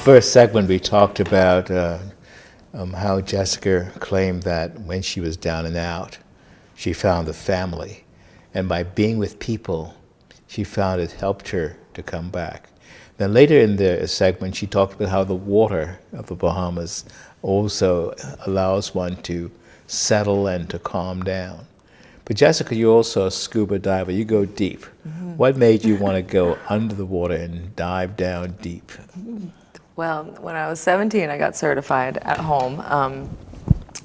first segment, we talked about how Jessica claimed that when she was down and out, she found the family. And by being with people, she found it helped her to come back. Then later in the segment, she talked about how the water of the Bahamas also allows one to settle and to calm down. But Jessica, you're also a scuba diver. You go deep. Mm-hmm. What made you want to go under the water and dive down deep? Well, when I was 17, I got certified at home.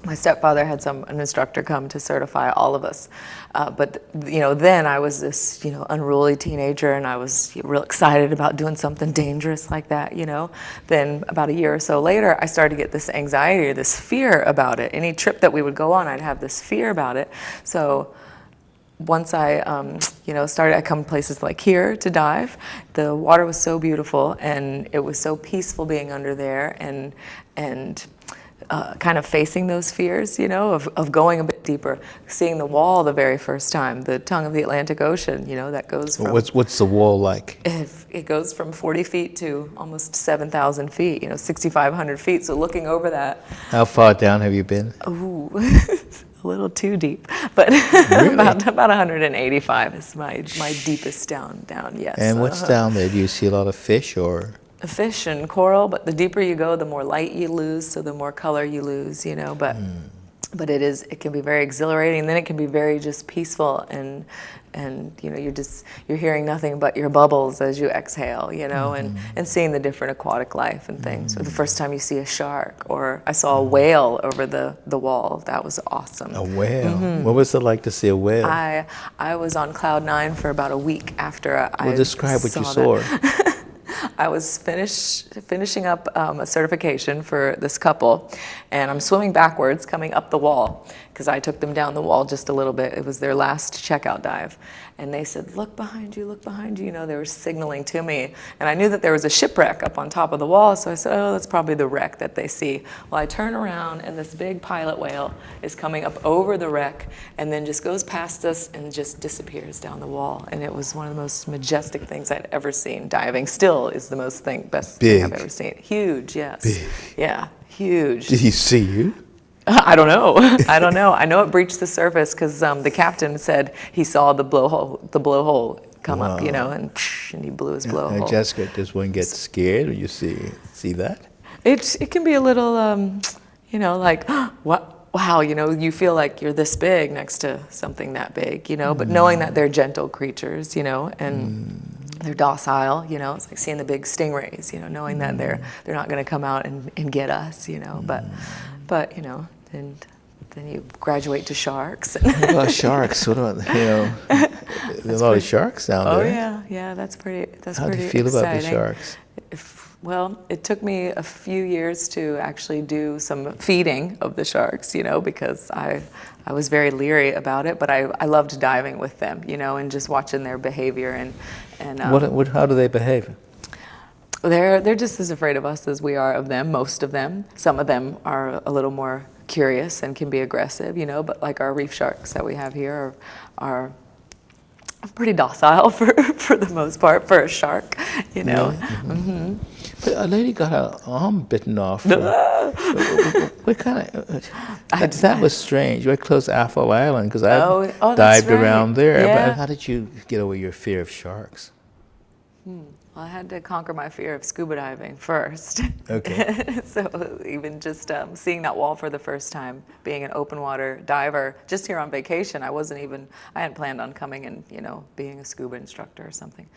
My stepfather had an instructor come to certify all of us. But then I was this, unruly teenager, and I was real excited about doing something dangerous like that, Then about a year or so later, I started to get this anxiety or this fear about it. Any trip that we would go on, I'd have this fear about it. So once I, started, I come to places like here to dive. The water was so beautiful, and it was so peaceful being under there, and kind of facing those fears, of going a bit deeper, seeing the wall the very first time, the tongue of the Atlantic Ocean, that goes from... What's the wall like? It goes from 40 feet to almost 7,000 feet, 6,500 feet. So looking over that... How far down have you been? Ooh, a little too deep, but really? about 185 is my deepest down, yes. And what's down there? Do you see a lot of fish or...? Fish and coral, but the deeper you go, the more light you lose, so the more color you lose, but it can be very exhilarating, and then it can be very just peaceful, and you're hearing nothing but your bubbles as you exhale, and seeing the different aquatic life and things. Or the first time you see a shark, or I saw a whale over the wall. That was awesome. A whale? Mm-hmm. What was it like to see a whale? I was on cloud 9 for about a week after I describe what you saw. I was finishing up a certification for this couple, and I'm swimming backwards coming up the wall because I took them down the wall just a little bit. It was their last checkout dive. And they said, look behind you, look behind you. They were signaling to me. And I knew that there was a shipwreck up on top of the wall, so I said, oh, that's probably the wreck that they see. Well, I turn around, and this big pilot whale is coming up over the wreck and then just goes past us and just disappears down the wall. And it was one of the most majestic things I'd ever seen. Diving still is the best thing I've ever seen. Huge, yes. Big. Yeah, huge. Did he see you? I don't know. I know it breached the surface because the captain said he saw the blowhole come up, and he blew his blowhole. Now, Jessica, does one get scared when you see that? It can be a little, like, what? Wow, you feel like you're this big next to something that big, but knowing that they're gentle creatures, and they're docile, it's like seeing the big stingrays, knowing that they're not going to come out and get us, but and then you graduate to sharks. What about sharks? What about, there's a lot of sharks down there. Oh yeah, that's pretty exciting. How do you feel about the sharks? Well, it took me a few years to actually do some feeding of the sharks, because I was very leery about it, but I loved diving with them, and just watching their behavior and how do they behave? They're just as afraid of us as we are of them, most of them. Some of them are a little more curious and can be aggressive, but like our reef sharks that we have here are pretty docile for the most part for a shark, Yeah. Mm-hmm. But a lady got her arm bitten off. What kind of... that was strange. We're close to Afo Island because I dived around there. Yeah. But how did you get over your fear of sharks? Well, I had to conquer my fear of scuba diving first. Okay. So even just seeing that wall for the first time, being an open water diver, just here on vacation, I hadn't planned on coming and, being a scuba instructor or something.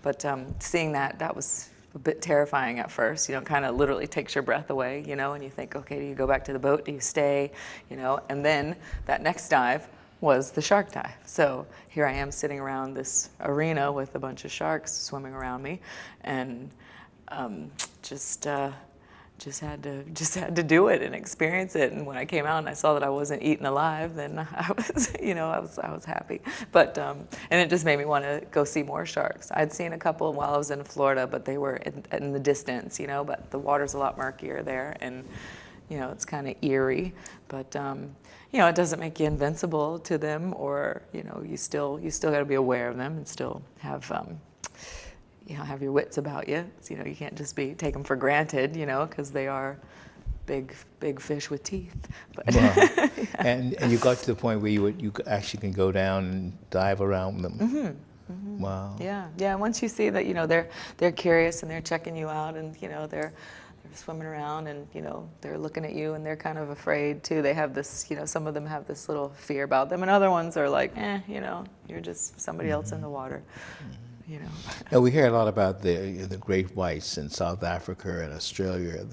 But seeing that was a bit terrifying at first, kind of literally takes your breath away, and you think, okay, do you go back to the boat? Do you stay? And then that next dive was the shark dive. So here I am sitting around this arena with a bunch of sharks swimming around me, and just had to do it and experience it. And when I came out and I saw that I wasn't eaten alive, then I was happy. But and it just made me want to go see more sharks. I'd seen a couple while I was in Florida, but they were in the distance, But the water's a lot murkier there, and it's kind of eerie. But it doesn't make you invincible to them, or you still got to be aware of them and still have have your wits about you. So, you can't just take them for granted, because they are big fish with teeth. But Wow. yeah. And you got to the point where you actually can go down and dive around them. Mm-hmm. Wow. Yeah. Once you see that, they're curious and they're checking you out, and they're swimming around, and they're looking at you, and they're kind of afraid too. They have this, some of them have this little fear about them, and other ones are like, you're just somebody else in the water. Now, we hear a lot about the great whites in South Africa and Australia.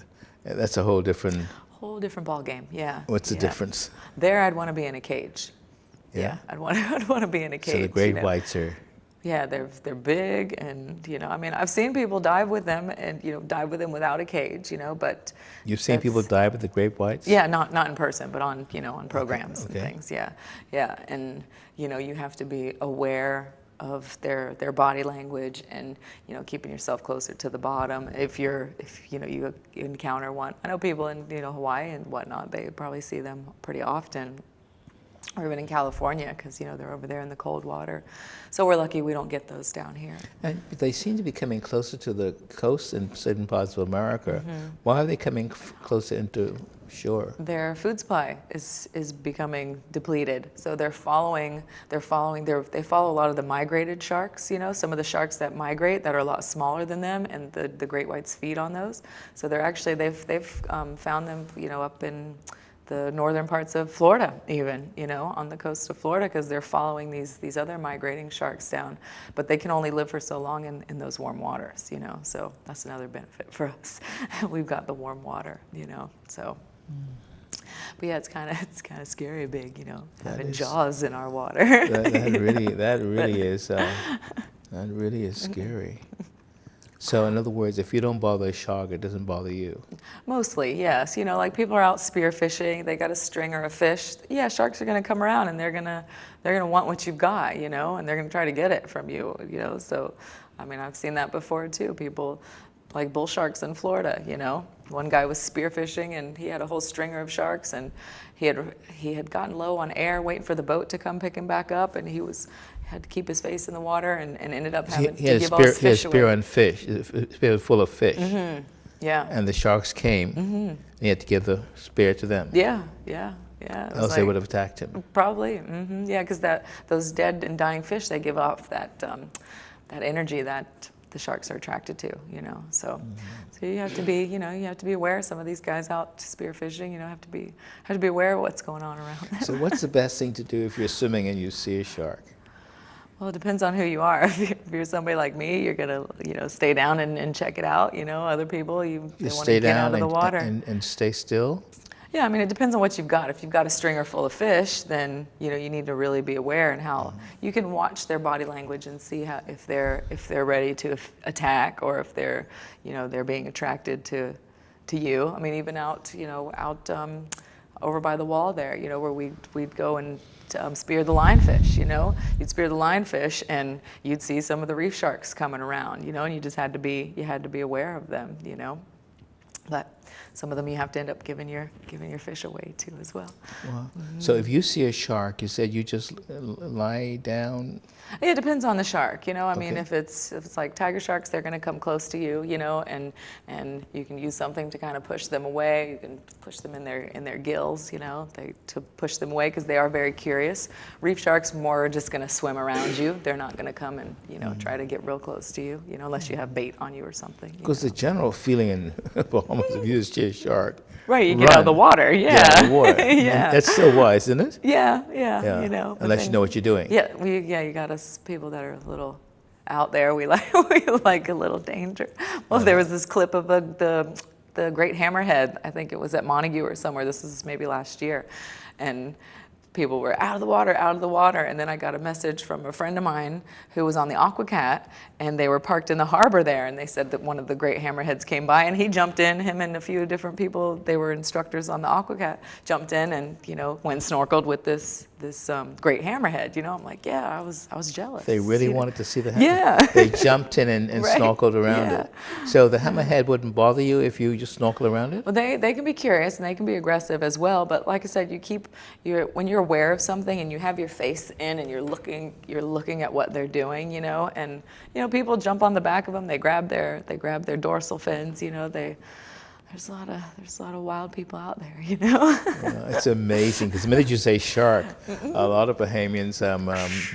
That's a whole different ball game. Yeah. What's the Yeah. difference? There, I'd want to be in a cage. Yeah? I'd want to be in a cage. So the great whites are... Yeah, they're big, and I've seen people dive with them, and dive with them without a cage, but You've seen people dive with the great whites? yeah, not in person, but on on programs Okay. and things. Yeah, and you have to be aware of their body language, and keeping yourself closer to the bottom. If you encounter one, I know people in Hawaii and whatnot, they probably see them pretty often. Or even in California, because they're over there in the cold water. So we're lucky we don't get those down here. And they seem to be coming closer to the coast in certain parts of America. Why are they coming closer into shore? Their food supply is becoming depleted. So they follow a lot of the migrated sharks. Some of the sharks that migrate that are a lot smaller than them, and the great whites feed on those. So they've found them up in the northern parts of Florida, even, on the coast of Florida, because they're following these other migrating sharks down. But they can only live for so long in those warm waters, so that's another benefit for us. We've got the warm water, so. But yeah, it's kind of scary big, having jaws in our water. That really is scary. So in other words, if you don't bother a shark, it doesn't bother you. Mostly, yes. Like people are out spearfishing, they got a string or a fish. Yeah, sharks are going to come around, and they're gonna want what you've got, and they're going to try to get it from you, So, I've seen that before too. People like bull sharks in Florida, One guy was spearfishing, and he had a whole stringer of sharks, and he had gotten low on air, waiting for the boat to come pick him back up, and he had to keep his face in the water, and ended up having to give all his fish away. He had a spear full of fish. Mm-hmm. Yeah. And the sharks came, and he had to give the spear to them. Yeah. Else they would have attacked him. Probably. Yeah, because those dead and dying fish, they give off that energy that the sharks are attracted to, So, so you have to be, you have to be aware. Some of these guys out spearfishing, have to be aware of what's going on around them. So what's the best thing to do if you're swimming and you see a shark? Well, it depends on who you are. If you're somebody like me, you're gonna, stay down and check it out. Other people, they want to get out of the water and stay still. Yeah, it depends on what you've got. If you've got a stringer full of fish, then you need to really be aware, and how you can watch their body language and see if they're ready to attack, or if they're being attracted to you. Even out over by the wall there, where we'd go and spear the lionfish. You'd spear the lionfish, and you'd see some of the reef sharks coming around. And you just had to be aware of them. But some of them you have to end up giving your fish away too as well. Wow. So if you see a shark, you said you just lie down? Yeah, it depends on the shark. Okay. If it's like tiger sharks, they're going to come close to you, and you can use something to kind of push them away. You can push them in their gills, to push them away, because they are very curious. Reef sharks more are just going to swim around you. They're not going to come and try to get real close to you, unless you have bait on you or something. Because the general feeling in Bahamas, if you see a shark, right, you get out of the water. Yeah, the water. Yeah. That's still wise, isn't it? Yeah. Unless you know what you're doing. Yeah, you got us people that are a little out there. We like a little danger. Well, there was this clip of the great hammerhead. I think it was at Montague or somewhere. This was maybe last year, and people were out of the water, and then I got a message from a friend of mine who was on the Aquacat, and they were parked in the harbor there, and they said that one of the great hammerheads came by, and he jumped in, him and a few different people, they were instructors on the Aquacat, jumped in and, went snorkeled with this this great hammerhead, you know. I'm like, yeah, I was jealous. They really you know? wanted to see the hammerhead. Yeah. They jumped in and Right. snorkeled around Yeah. it. So the hammerhead wouldn't bother you if you just snorkel around it? Well, they can be curious and they can be aggressive as well. But like I said, when you're aware of something and you have your face in and you're looking at what they're doing, you know. And you know, people jump on the back of them. They grab their dorsal fins, you know. There's a lot of wild people out there, you know. Yeah, it's amazing because the minute you say shark, a lot of Bahamians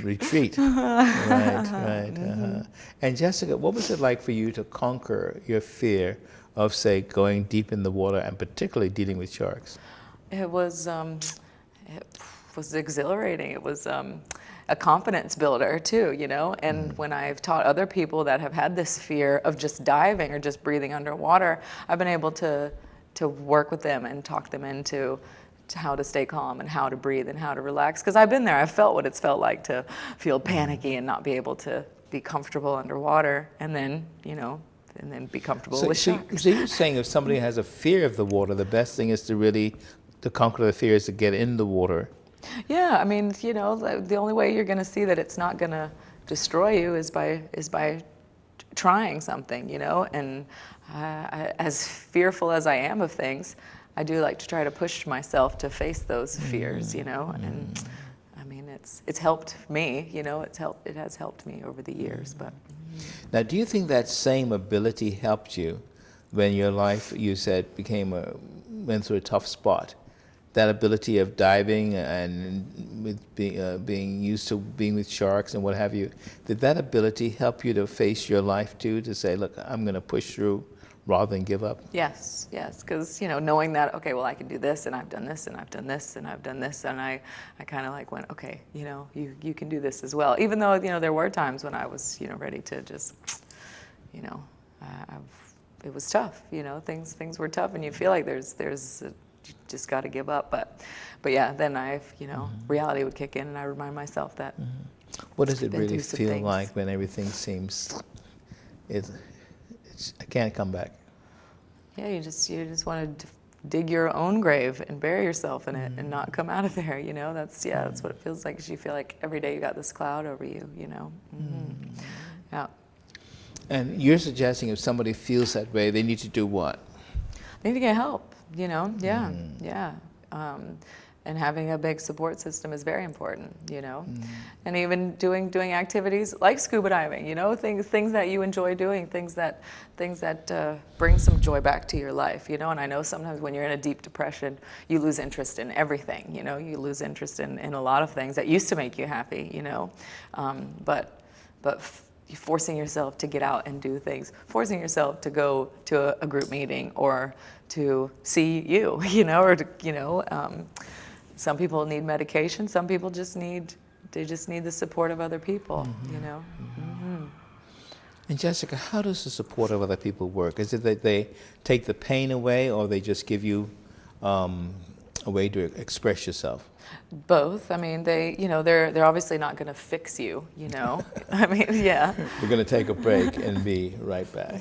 retreat. Right. And Jessica, what was it like for you to conquer your fear of, say, going deep in the water and particularly dealing with sharks? It was exhilarating. It was a confidence builder too, you know. And when I've taught other people that have had this fear of just diving or just breathing underwater, I've been able to work with them and talk them into how to stay calm and how to breathe and how to relax. Because I've been there. I've felt what it's felt like to feel panicky and not be able to be comfortable underwater, and then, you know, and then be comfortable with sharks. So you're saying if somebody has a fear of the water, the best thing is to conquer the fear is to get in the water. Yeah, I mean, you know, the only way you're going to see that it's not going to destroy you is by trying something, you know. And as fearful as I am of things, I do like to try to push myself to face those fears, you know. And I mean, it's helped me, you know. It has helped me over the years. But now, do you think that same ability helped you when your life, you said, went through a tough spot? That ability of diving and with being used to being with sharks and what have you, did that ability help you to face your life too, to say, look, I'm going to push through rather than give up? yes, because, you know, knowing that, okay, well, I can do this, and I've done this, and I've done this, and I've done this, and I kind of like went, okay, you know, you can do this as well. Even though, you know, there were times when I was, you know, ready to just, you know, it was tough, you know, things were tough, and you feel like you just got to give up. But yeah, then you know, reality would kick in, and I remind myself that. What does it been really through some feel things. like when everything seems, I can't come back? Yeah, you just want to dig your own grave and bury yourself in it and not come out of there, you know. That's what it feels like, 'cause you feel like every day you got this cloud over you, you know. Yeah. And you're suggesting if somebody feels that way, they need to do what? They need to get help, you know. Yeah. And having a big support system is very important, you know. And even doing activities like scuba diving, you know, things that you enjoy doing, things that bring some joy back to your life, you know. And I know sometimes when you're in a deep depression, you lose interest in everything, you know. You lose interest in a lot of things that used to make you happy, you know. But forcing yourself to get out and do things, forcing yourself to go to a group meeting or to see you know, or to, you know, some people need medication. Some people just need the support of other people, you know. And Jessica, how does the support of other people work? Is it that they take the pain away, or they just give you a way to express yourself? Both. I mean, they're obviously not going to fix you, you know. I mean, yeah. We're going to take a break and be right back.